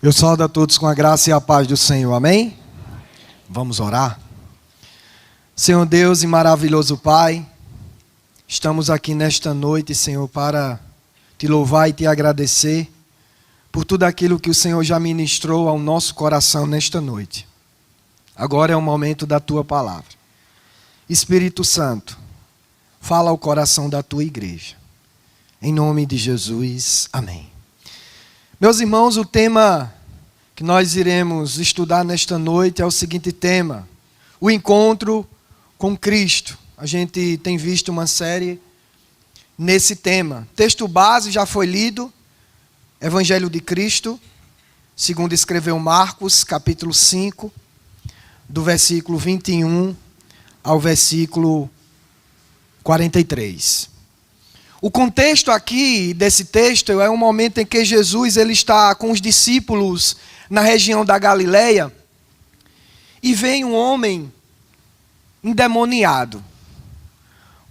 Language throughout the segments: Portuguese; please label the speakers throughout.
Speaker 1: Eu saúdo a todos com a graça e a paz do Senhor, amém? Vamos orar? Senhor Deus e maravilhoso Pai, estamos aqui nesta noite, Senhor, para te louvar e te agradecer por tudo aquilo que o Senhor já ministrou ao nosso coração nesta noite. Agora é o momento da tua palavra. Espírito Santo, fala ao coração da tua igreja. Em nome de Jesus, amém. Meus irmãos, o tema que nós iremos estudar nesta noite é o seguinte tema: o encontro com Cristo. A gente tem visto uma série nesse tema. Texto base já foi lido, Evangelho de Cristo, segundo escreveu Marcos, capítulo 5, do versículo 21 ao versículo 43. O contexto aqui desse texto é um momento em que Jesus ele está com os discípulos na região da Galileia e vem um homem endemoniado,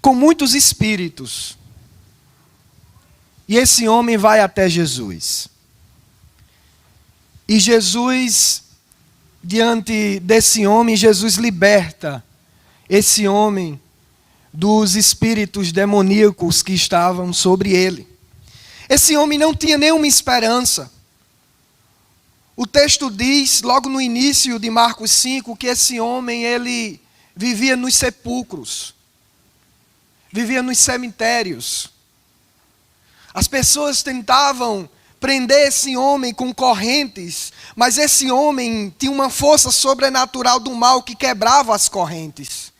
Speaker 1: com muitos espíritos. E esse homem vai até Jesus. E Jesus, diante desse homem, Jesus liberta esse homem dos espíritos demoníacos que estavam sobre ele. Esse homem não tinha nenhuma esperança. O texto diz, logo no início de Marcos 5, que esse homem, ele vivia nos sepulcros, vivia nos cemitérios. As pessoas tentavam prender esse homem com correntes, mas esse homem tinha uma força sobrenatural do mal que quebrava as correntes.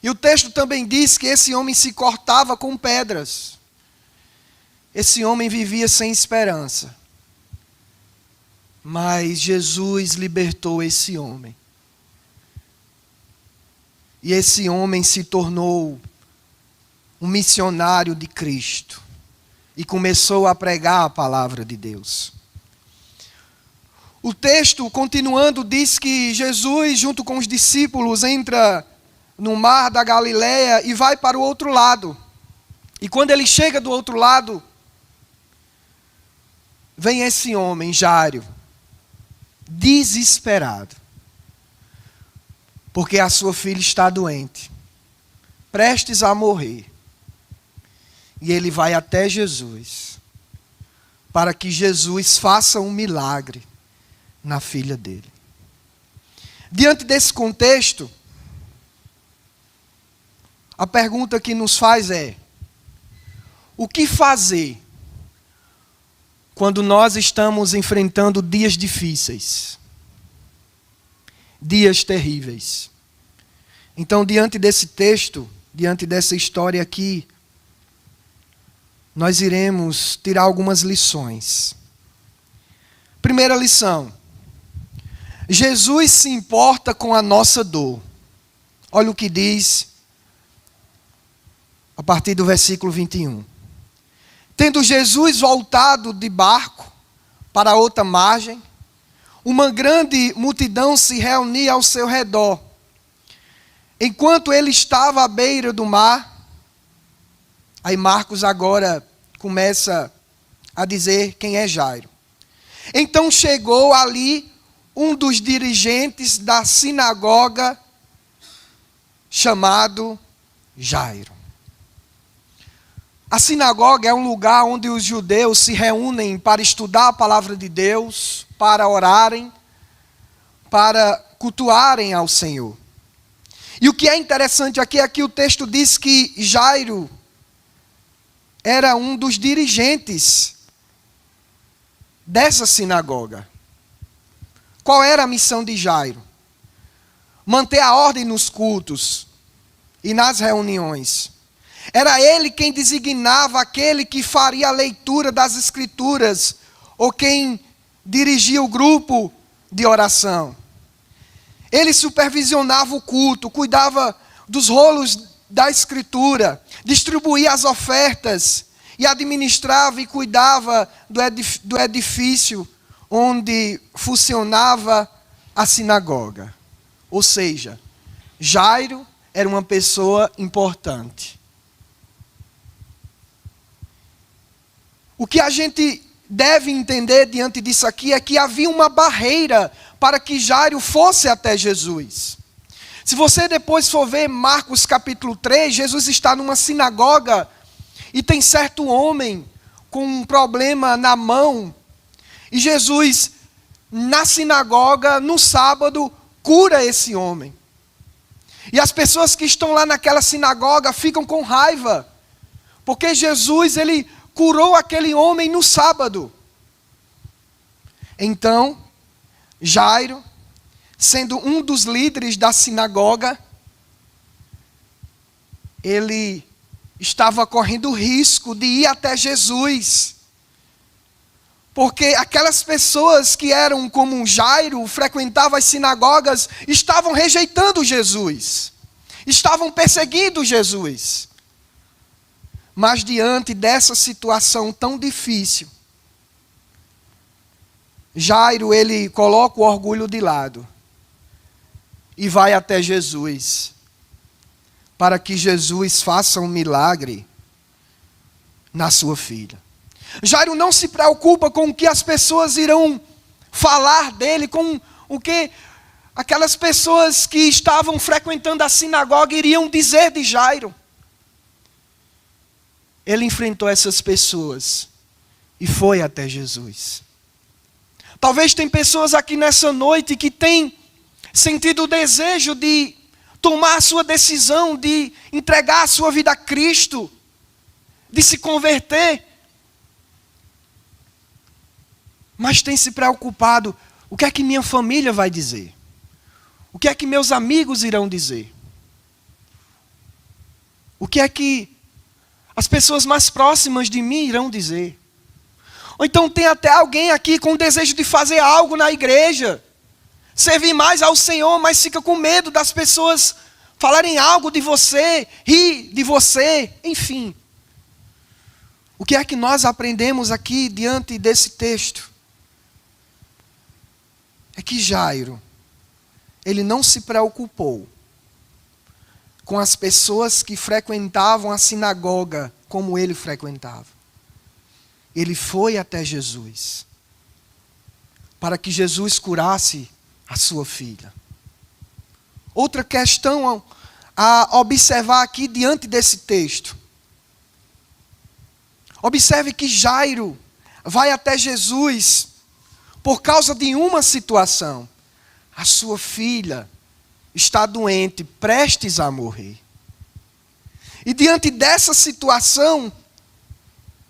Speaker 1: E o texto também diz que esse homem se cortava com pedras. Esse homem vivia sem esperança. Mas Jesus libertou esse homem. E esse homem se tornou um missionário de Cristo. E começou a pregar a palavra de Deus. O texto, continuando, diz que Jesus, junto com os discípulos, entra no mar da Galileia e vai para o outro lado. E quando ele chega do outro lado, vem esse homem, Jairo, desesperado, porque a sua filha está doente, prestes a morrer. E ele vai até Jesus, para que Jesus faça um milagre na filha dele. Diante desse contexto, a pergunta que nos faz é: o que fazer quando nós estamos enfrentando dias difíceis, dias terríveis? Então, diante desse texto, diante dessa história aqui, nós iremos tirar algumas lições. Primeira lição: Jesus se importa com a nossa dor. Olha o que diz a partir do versículo 21. Tendo Jesus voltado de barco para outra margem, uma grande multidão se reunia ao seu redor. Enquanto ele estava à beira do mar, aí Marcos agora começa a dizer quem é Jairo. Então chegou ali um dos dirigentes da sinagoga, chamado Jairo. A sinagoga é um lugar onde os judeus se reúnem para estudar a palavra de Deus, para orarem, para cultuarem ao Senhor. E o que é interessante aqui é que o texto diz que Jairo era um dos dirigentes dessa sinagoga. Qual era a missão de Jairo? Manter a ordem nos cultos e nas reuniões. Era ele quem designava aquele que faria a leitura das Escrituras, ou quem dirigia o grupo de oração. Ele supervisionava o culto, cuidava dos rolos da Escritura, distribuía as ofertas e administrava e cuidava do edifício onde funcionava a sinagoga. Ou seja, Jairo era uma pessoa importante. O que a gente deve entender diante disso aqui é que havia uma barreira para que Jairo fosse até Jesus. Se você depois for ver Marcos capítulo 3, Jesus está numa sinagoga e tem certo homem com um problema na mão. E Jesus, na sinagoga, no sábado, cura esse homem. E as pessoas que estão lá naquela sinagoga ficam com raiva, porque Jesus, ele curou aquele homem no sábado. Então, Jairo, sendo um dos líderes da sinagoga, ele estava correndo o risco de ir até Jesus. Porque aquelas pessoas que eram como Jairo, frequentavam as sinagogas, estavam rejeitando Jesus. Estavam perseguindo Jesus. Mas diante dessa situação tão difícil, Jairo, ele coloca o orgulho de lado e vai até Jesus, para que Jesus faça um milagre na sua filha. Jairo não se preocupa com o que as pessoas irão falar dele, com o que aquelas pessoas que estavam frequentando a sinagoga iriam dizer de Jairo. Ele enfrentou essas pessoas e foi até Jesus. Talvez tem pessoas aqui nessa noite que têm sentido o desejo de tomar a sua decisão, de entregar a sua vida a Cristo, de se converter. Mas tem se preocupado, o que é que minha família vai dizer? O que é que meus amigos irão dizer? O que é que as pessoas mais próximas de mim irão dizer? Ou então tem até alguém aqui com o desejo de fazer algo na igreja, servir mais ao Senhor, mas fica com medo das pessoas falarem algo de você, rir de você, enfim. O que é que nós aprendemos aqui diante desse texto? É que Jairo, ele não se preocupou com as pessoas que frequentavam a sinagoga como ele frequentava. Ele foi até Jesus, para que Jesus curasse a sua filha. Outra questão a observar aqui diante desse texto. Observe que Jairo vai até Jesus por causa de uma situação. A sua filha está doente, prestes a morrer. E diante dessa situação,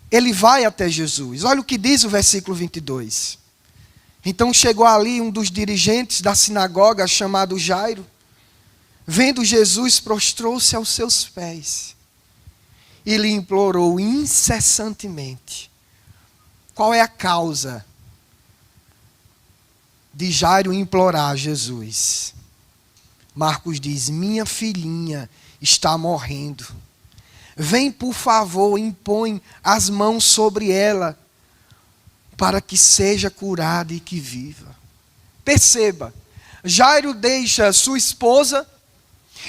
Speaker 1: ele vai até Jesus. Olha o que diz o versículo 22. Então chegou ali um dos dirigentes da sinagoga, chamado Jairo. Vendo Jesus, prostrou-se aos seus pés e lhe implorou incessantemente. Qual é a causa de Jairo implorar a Jesus? Marcos diz: minha filhinha está morrendo. Vem, por favor, impõe as mãos sobre ela, para que seja curada e que viva. Perceba, Jairo deixa sua esposa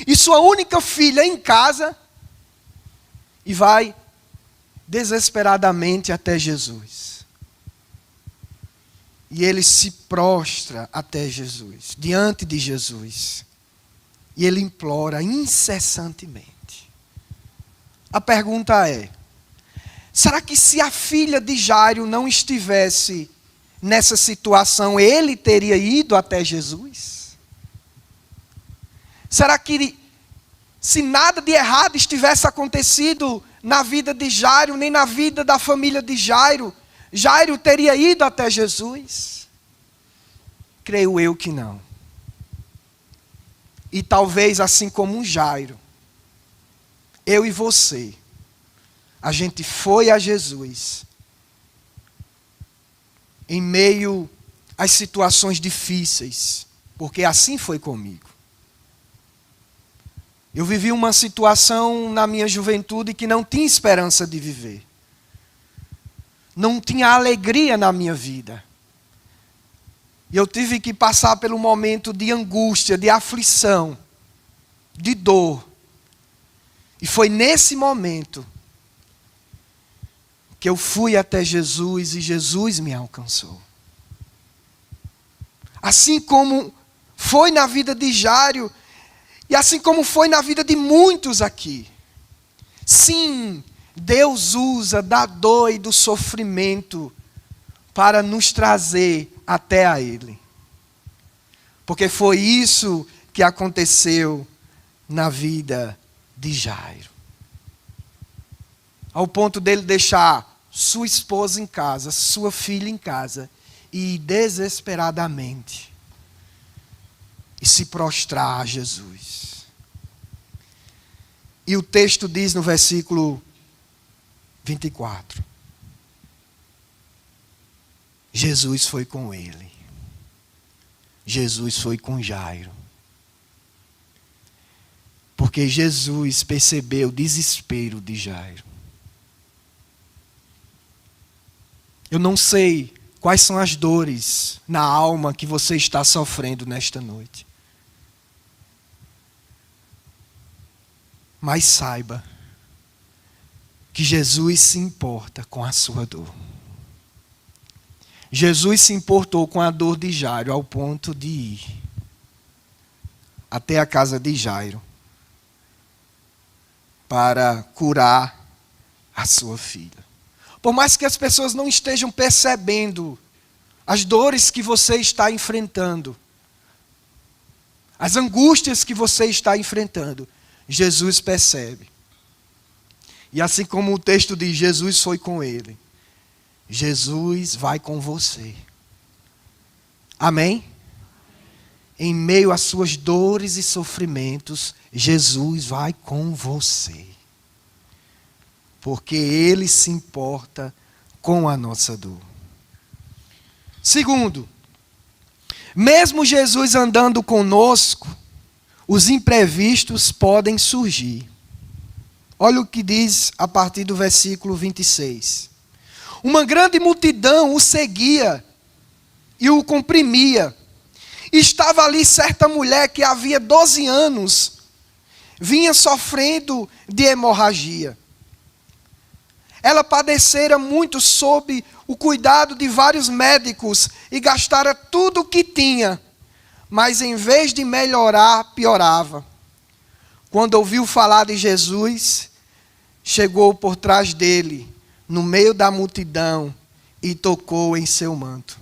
Speaker 1: e sua única filha em casa e vai desesperadamente até Jesus. E ele se prostra até Jesus, diante de Jesus. E ele implora incessantemente. A pergunta é: será que se a filha de Jairo não estivesse nessa situação, ele teria ido até Jesus? Será que se nada de errado estivesse acontecido na vida de Jairo, nem na vida da família de Jairo, Jairo teria ido até Jesus? Creio eu que não. E talvez assim como Jairo, eu e você, a gente foi a Jesus em meio às situações difíceis, porque assim foi comigo. Eu vivi uma situação na minha juventude que não tinha esperança de viver. Não tinha alegria na minha vida. E eu tive que passar pelo momento de angústia, de aflição, de dor. E foi nesse momento que eu fui até Jesus e Jesus me alcançou. Assim como foi na vida de Jairo, e assim como foi na vida de muitos aqui. Sim, Deus usa da dor e do sofrimento para nos trazer até a Ele. Porque foi isso que aconteceu na vida de Jairo. Ao ponto dele deixar sua esposa em casa, sua filha em casa, e ir desesperadamente e se prostrar a Jesus. E o texto diz no versículo 24: Jesus foi com ele. Jesus foi com Jairo. Porque Jesus percebeu o desespero de Jairo. Eu não sei quais são as dores na alma que você está sofrendo nesta noite. Mas saiba que Jesus se importa com a sua dor. Jesus se importou com a dor de Jairo ao ponto de ir até a casa de Jairo para curar a sua filha. Por mais que as pessoas não estejam percebendo as dores que você está enfrentando, as angústias que você está enfrentando, Jesus percebe. E assim como o texto diz, Jesus foi com ele. Jesus vai com você. Amém? Em meio às suas dores e sofrimentos, Jesus vai com você. Porque Ele se importa com a nossa dor. Segundo, mesmo Jesus andando conosco, os imprevistos podem surgir. Olha o que diz a partir do versículo 26. Uma grande multidão o seguia e o comprimia. Estava ali certa mulher que havia 12 anos vinha sofrendo de hemorragia. Ela padecera muito sob o cuidado de vários médicos e gastara tudo o que tinha, mas em vez de melhorar, piorava. Quando ouviu falar de Jesus, chegou por trás dele, no meio da multidão, e tocou em seu manto.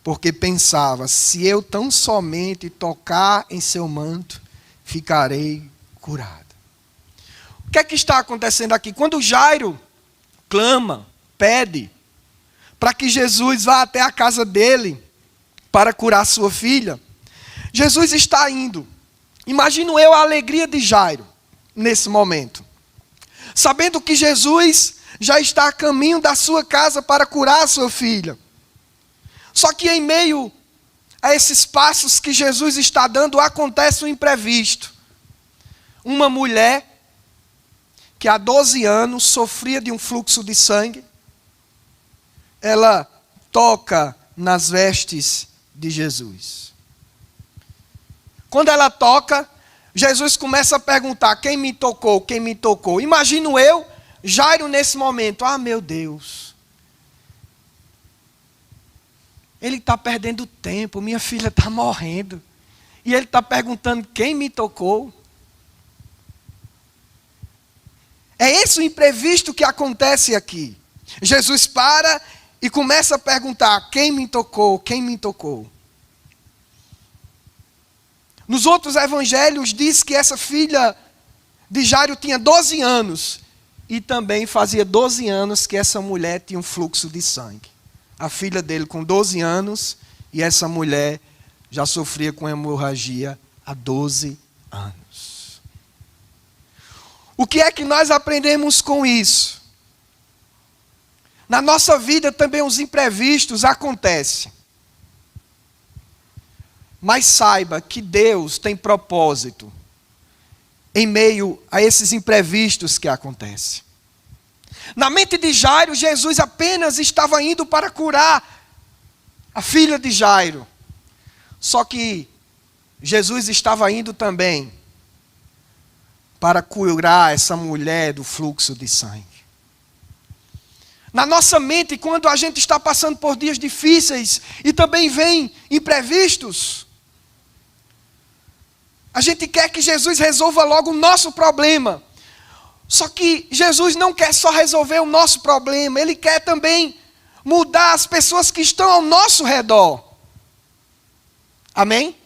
Speaker 1: Porque pensava, se eu tão somente tocar em seu manto, ficarei curado. O que é que está acontecendo aqui? Quando Jairo clama, pede, para que Jesus vá até a casa dele, para curar sua filha, Jesus está indo. Imagino eu a alegria de Jairo, nesse momento. Sabendo que Jesus já está a caminho da sua casa para curar a sua filha. Só que em meio a esses passos que Jesus está dando, acontece um imprevisto. Uma mulher que há 12 anos sofria de um fluxo de sangue, ela toca nas vestes de Jesus. Quando ela toca, Jesus começa a perguntar, quem me tocou, quem me tocou? Imagino eu, Jairo nesse momento, meu Deus. Ele está perdendo tempo, minha filha está morrendo. E ele está perguntando, quem me tocou? É esse o imprevisto que acontece aqui. Jesus para e começa a perguntar, quem me tocou, quem me tocou? Nos outros evangelhos diz que essa filha de Jairo tinha 12 anos. E também fazia 12 anos que essa mulher tinha um fluxo de sangue. A filha dele com 12 anos e essa mulher já sofria com hemorragia há 12 anos. O que é que nós aprendemos com isso? Na nossa vida também os imprevistos acontecem. Mas saiba que Deus tem propósito em meio a esses imprevistos que acontecem. Na mente de Jairo, Jesus apenas estava indo para curar a filha de Jairo. Só que Jesus estava indo também para curar essa mulher do fluxo de sangue. Na nossa mente, quando a gente está passando por dias difíceis e também vem imprevistos, a gente quer que Jesus resolva logo o nosso problema. Só que Jesus não quer só resolver o nosso problema, Ele quer também mudar as pessoas que estão ao nosso redor. Amém?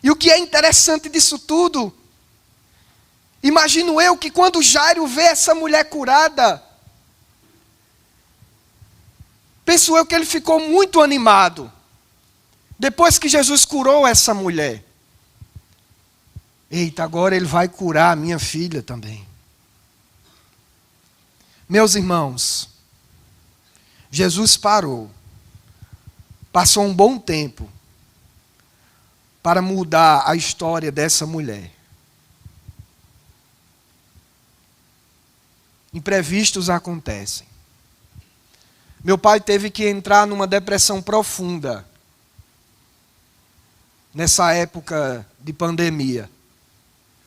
Speaker 1: E o que é interessante disso tudo, imagino eu que quando Jairo vê essa mulher curada, penso eu que ele ficou muito animado. Depois que Jesus curou essa mulher. Eita, agora ele vai curar a minha filha também. Meus irmãos, Jesus passou um bom tempo para mudar a história dessa mulher. Imprevistos acontecem. Meu pai teve que entrar numa depressão profunda nessa época de pandemia.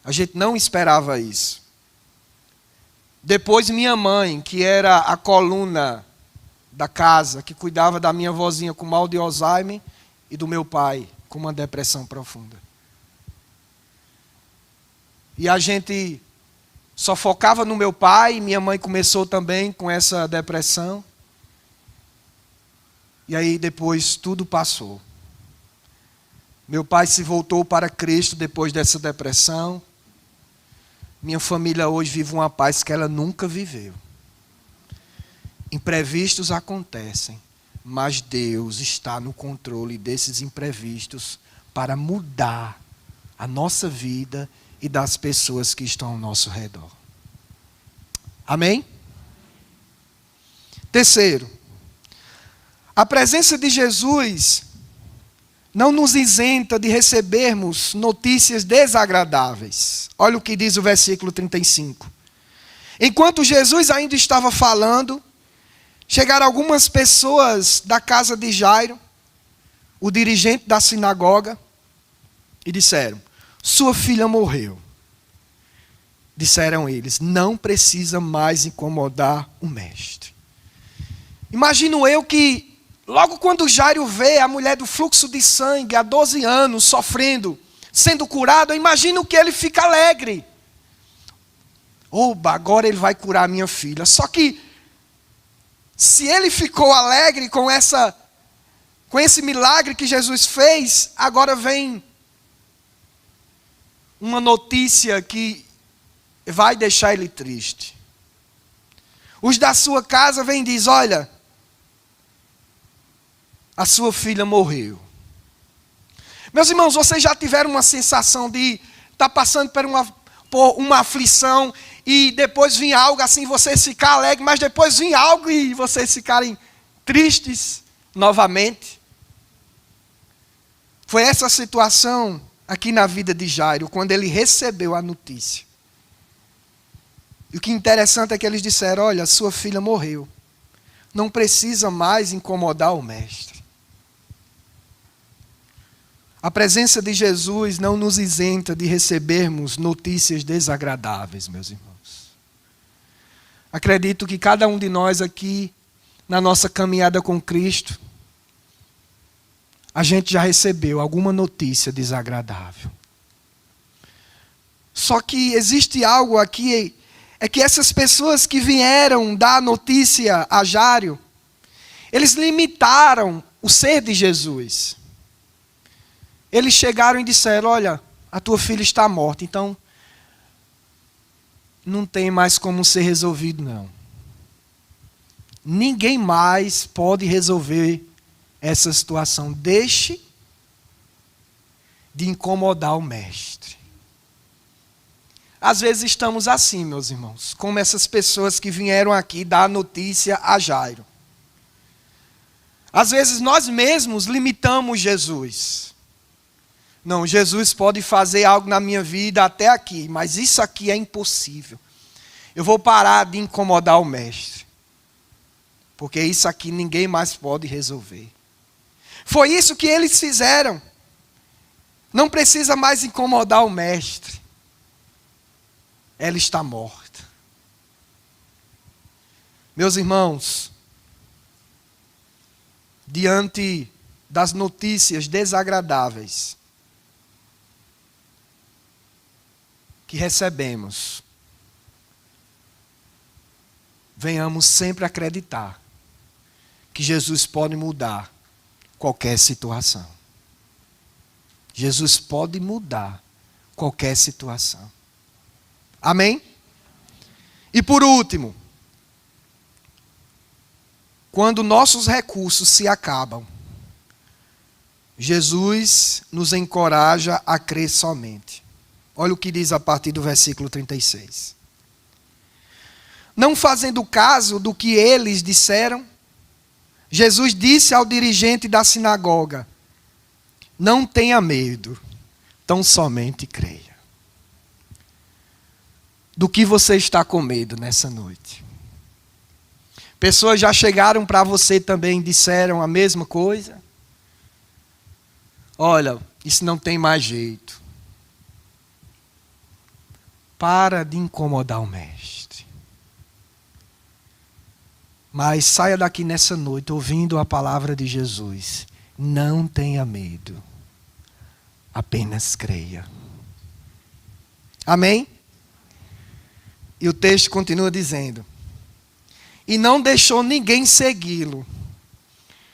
Speaker 1: A gente não esperava isso. Depois minha mãe, que era a coluna da casa, que cuidava da minha vozinha com mal de Alzheimer, e do meu pai com uma depressão profunda. E a gente só focava no meu pai, minha mãe começou também com essa depressão. E aí depois tudo passou. Meu pai se voltou para Cristo depois dessa depressão. Minha família hoje vive uma paz que ela nunca viveu. Imprevistos acontecem, mas Deus está no controle desses imprevistos para mudar a nossa vida e das pessoas que estão ao nosso redor. Amém? Terceiro, a presença de Jesus não nos isenta de recebermos notícias desagradáveis. Olha o que diz o versículo 35. Enquanto Jesus ainda estava falando, chegaram algumas pessoas da casa de Jairo, o dirigente da sinagoga, e disseram: sua filha morreu. Disseram eles: não precisa mais incomodar o mestre. Imagino eu que logo quando Jairo vê a mulher do fluxo de sangue há 12 anos sofrendo, sendo curado, eu imagino que ele fica alegre. Oba, agora ele vai curar a minha filha. Só que, se ele ficou alegre com esse milagre que Jesus fez, agora vem uma notícia que vai deixar ele triste. Os da sua casa vêm e dizem: olha, a sua filha morreu. Meus irmãos, vocês já tiveram uma sensação de estar passando por uma aflição e depois vir algo assim, vocês ficarem alegres, mas depois vir algo e vocês ficarem tristes novamente? Foi essa situação aqui na vida de Jairo, quando ele recebeu a notícia. E o que é interessante é que eles disseram: olha, sua filha morreu. Não precisa mais incomodar o mestre. A presença de Jesus não nos isenta de recebermos notícias desagradáveis, meus irmãos. Acredito que cada um de nós aqui, na nossa caminhada com Cristo, a gente já recebeu alguma notícia desagradável. Só que existe algo aqui, é que essas pessoas que vieram dar notícia a Jairo, eles limitaram o ser de Jesus. Eles chegaram e disseram: olha, a tua filha está morta, então não tem mais como ser resolvido, não. Ninguém mais pode resolver essa situação. Deixe de incomodar o mestre. Às vezes estamos assim, meus irmãos, como essas pessoas que vieram aqui dar a notícia a Jairo. Às vezes nós mesmos limitamos Jesus. Não, Jesus pode fazer algo na minha vida até aqui, mas isso aqui é impossível. Eu vou parar de incomodar o mestre, porque isso aqui ninguém mais pode resolver. Foi isso que eles fizeram. Não precisa mais incomodar o mestre. Ela está morta. Meus irmãos, diante das notícias desagradáveis que recebemos, venhamos sempre acreditar que Jesus pode mudar qualquer situação. Jesus pode mudar qualquer situação. Amém? E por último, quando nossos recursos se acabam, Jesus nos encoraja a crer somente. Olha o que diz a partir do versículo 36. Não fazendo caso do que eles disseram, Jesus disse ao dirigente da sinagoga: não tenha medo, tão somente creia. Do que você está com medo nessa noite? Pessoas já chegaram para você também e disseram a mesma coisa? Olha, isso não tem mais jeito. Para de incomodar o mestre. Mas saia daqui nessa noite ouvindo a palavra de Jesus. Não tenha medo. Apenas creia. Amém? E o texto continua dizendo: e não deixou ninguém segui-lo,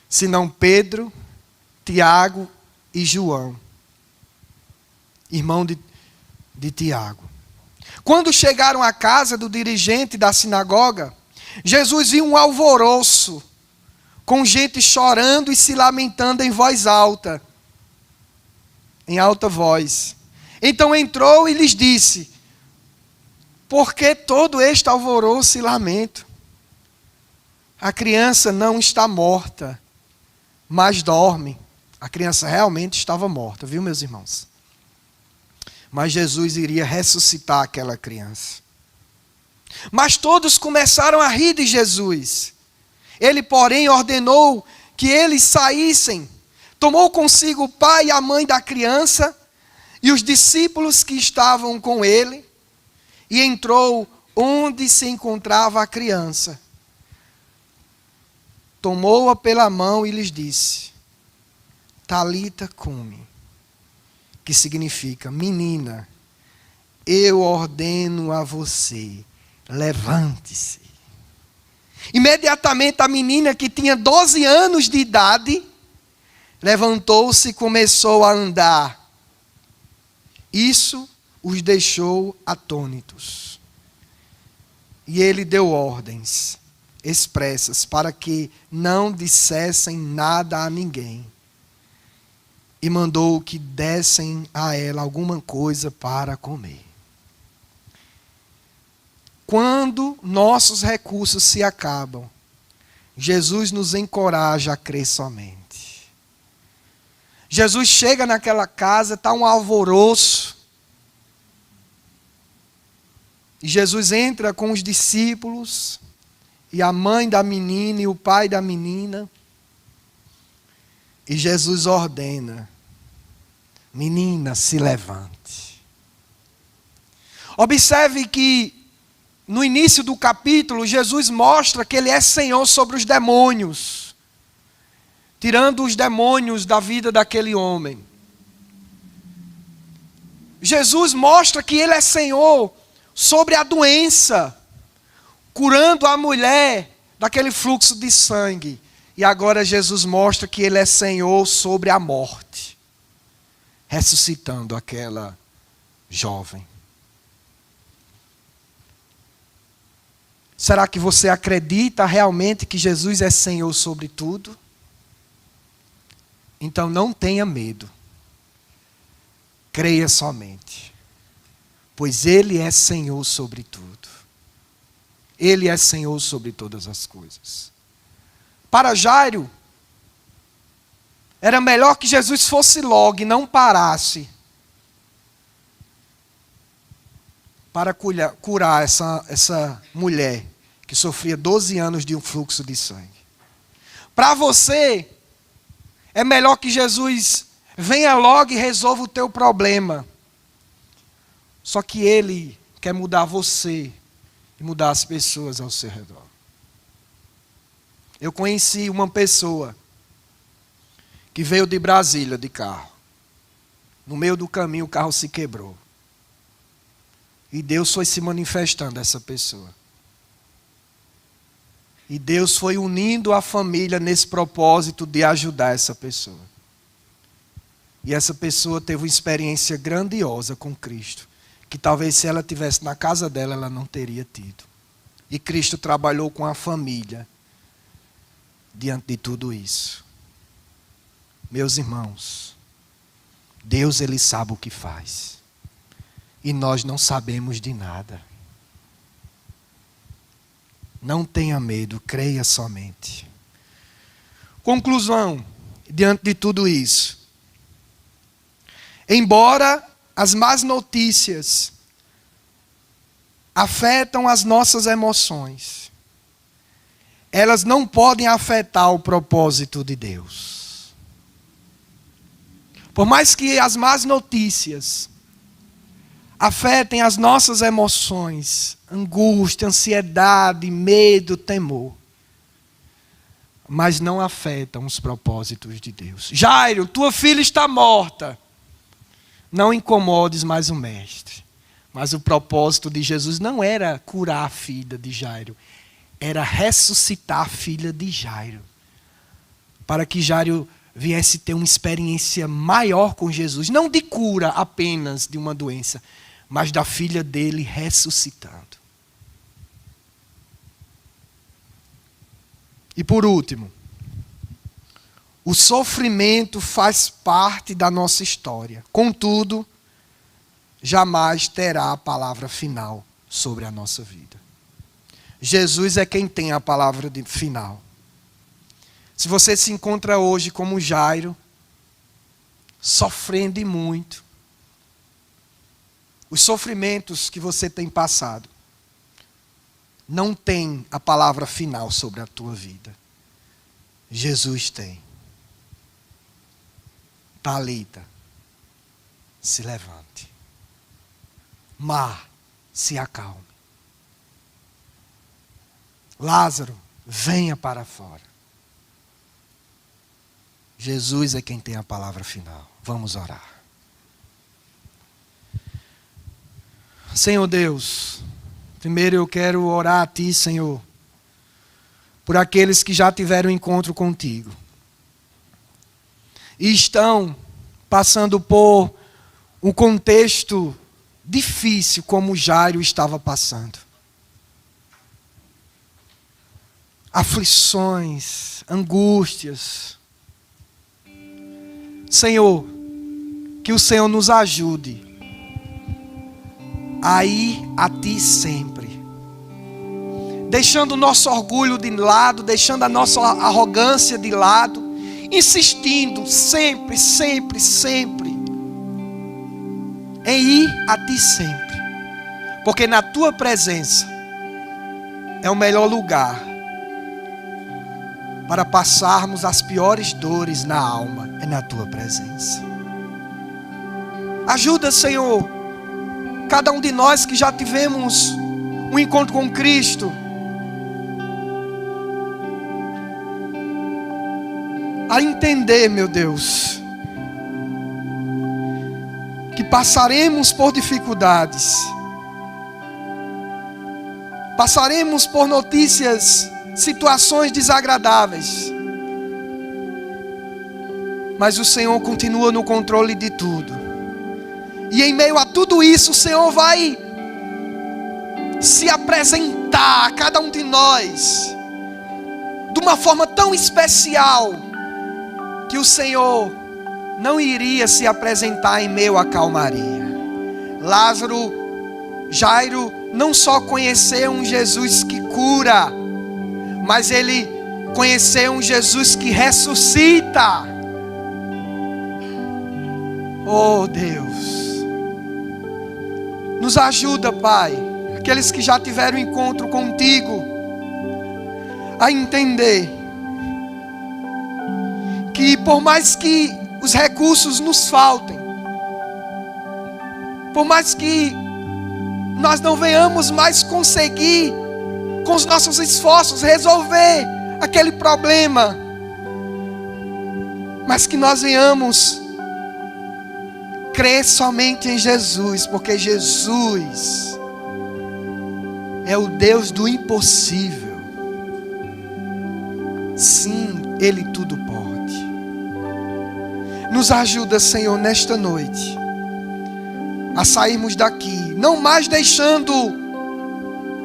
Speaker 1: senão Pedro, Tiago e João, irmão de Tiago. Quando chegaram à casa do dirigente da sinagoga, Jesus viu um alvoroço, com gente chorando e se lamentando em voz alta, em alta voz. Então entrou e lhes disse: por que todo este alvoroço e lamento? A criança não está morta, mas dorme. A criança realmente estava morta, viu, meus irmãos? Mas Jesus iria ressuscitar aquela criança. Mas todos começaram a rir de Jesus. Ele, porém, ordenou que eles saíssem. Tomou consigo o pai e a mãe da criança e os discípulos que estavam com ele, e entrou onde se encontrava a criança. Tomou-a pela mão e lhes disse: Talita cumi, que significa: menina, eu ordeno a você, levante-se. Imediatamente a menina, que tinha 12 anos de idade, levantou-se e começou a andar. Isso os deixou atônitos. E ele deu ordens expressas para que não dissessem nada a ninguém. E mandou que dessem a ela alguma coisa para comer. Quando nossos recursos se acabam, Jesus nos encoraja a crer somente. Jesus chega naquela casa, está um alvoroço. E Jesus entra com os discípulos, e a mãe da menina e o pai da menina. E Jesus ordena: menina, se levante. Observe que no início do capítulo, Jesus mostra que Ele é Senhor sobre os demônios, tirando os demônios da vida daquele homem. Jesus mostra que Ele é Senhor sobre a doença, curando a mulher daquele fluxo de sangue. E agora Jesus mostra que Ele é Senhor sobre a morte, ressuscitando aquela jovem. Será que você acredita realmente que Jesus é Senhor sobre tudo? Então não tenha medo. Creia somente. Pois Ele é Senhor sobre tudo. Ele é Senhor sobre todas as coisas. Para Jairo, era melhor que Jesus fosse logo e não parasse para curar essa mulher que sofria 12 anos de um fluxo de sangue. Para você, é melhor que Jesus venha logo e resolva o teu problema. Só que Ele quer mudar você e mudar as pessoas ao seu redor. Eu conheci uma pessoa que veio de Brasília de carro. No meio do caminho o carro se quebrou. E Deus foi se manifestando a essa pessoa. E Deus foi unindo a família nesse propósito de ajudar essa pessoa. E essa pessoa teve uma experiência grandiosa com Cristo, que talvez se ela estivesse na casa dela, ela não teria tido. E Cristo trabalhou com a família diante de tudo isso. Meus irmãos, Deus, Ele sabe o que faz. E nós não sabemos de nada. Não tenha medo, creia somente. Conclusão, diante de tudo isso. Embora as más notícias afetam as nossas emoções, elas não podem afetar o propósito de Deus. Por mais que as más notícias afetem as nossas emoções, angústia, ansiedade, medo, temor, mas não afetam os propósitos de Deus. Jairo, tua filha está morta. Não incomodes mais o mestre. Mas o propósito de Jesus não era curar a filha de Jairo, era ressuscitar a filha de Jairo, para que Jairo viesse ter uma experiência maior com Jesus, não de cura apenas de uma doença, mas da filha dele ressuscitando. E por último, o sofrimento faz parte da nossa história. Contudo, jamais terá a palavra final sobre a nossa vida. Jesus é quem tem a palavra final. Se você se encontra hoje como Jairo, sofrendo e muito, os sofrimentos que você tem passado não tem a palavra final sobre a tua vida. Jesus tem. Talita, se levante. Mar, se acalme. Lázaro, venha para fora. Jesus é quem tem a palavra final. Vamos orar. Senhor Deus, primeiro eu quero orar a Ti, Senhor, por aqueles que já tiveram encontro contigo e estão passando por um contexto difícil como Jairo estava passando. Aflições, angústias. Senhor, que o Senhor nos ajude a ir a Ti sempre. Deixando o nosso orgulho de lado, deixando a nossa arrogância de lado, insistindo sempre, sempre, sempre em ir a Ti sempre. Porque na Tua presença é o melhor lugar para passarmos as piores dores na alma. É na Tua presença. Ajuda, Senhor, cada um de nós que já tivemos um encontro com Cristo, a entender, meu Deus, que passaremos por dificuldades, passaremos por notícias, situações desagradáveis, mas o Senhor continua no controle de tudo. E em meio a tudo isso, o Senhor vai se apresentar a cada um de nós de uma forma tão especial, que o Senhor não iria se apresentar em meio à calmaria. Jairo não só conheceu um Jesus que cura, mas ele conheceu um Jesus que ressuscita. Oh Deus, nos ajuda, Pai, aqueles que já tiveram encontro contigo, a entender que por mais que os recursos nos faltem, por mais que nós não venhamos mais conseguir com os nossos esforços resolver aquele problema, mas que nós venhamos crer somente em Jesus, porque Jesus é o Deus do impossível. Sim, Ele tudo pode. Nos ajuda, Senhor, nesta noite, a sairmos daqui, não mais deixando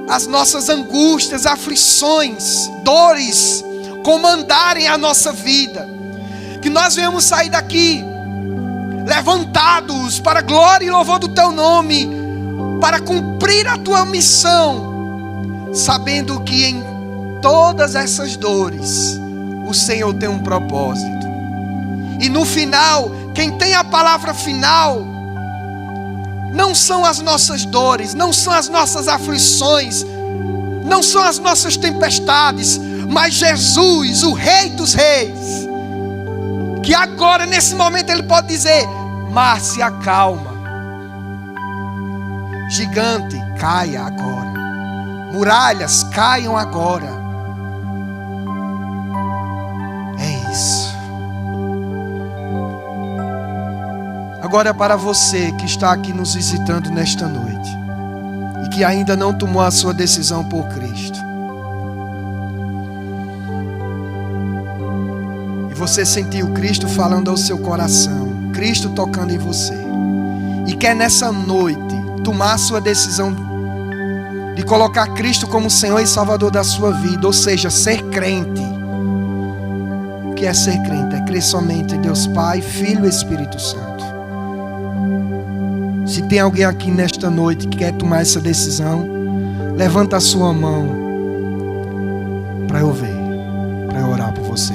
Speaker 1: as nossas angústias, aflições, dores comandarem a nossa vida. Que nós venhamos sair daqui levantados para a glória e louvor do Teu nome, para cumprir a Tua missão, sabendo que em todas essas dores o Senhor tem um propósito. E no final, quem tem a palavra final não são as nossas dores, não são as nossas aflições, não são as nossas tempestades, mas Jesus, o Rei dos Reis, que agora nesse momento Ele pode dizer: mar, se acalma, gigante, caia agora, muralhas, caiam agora. É isso. Agora, para você que está aqui nos visitando nesta noite e que ainda não tomou a sua decisão por Cristo, e você sentiu Cristo falando ao seu coração, Cristo tocando em você, e quer nessa noite tomar a sua decisão de colocar Cristo como Senhor e Salvador da sua vida, ou seja, ser crente. O que é ser crente? É crer somente em Deus Pai, Filho e Espírito Santo. Se tem alguém aqui nesta noite que quer tomar essa decisão, levanta a sua mão para eu ver, para eu orar por você.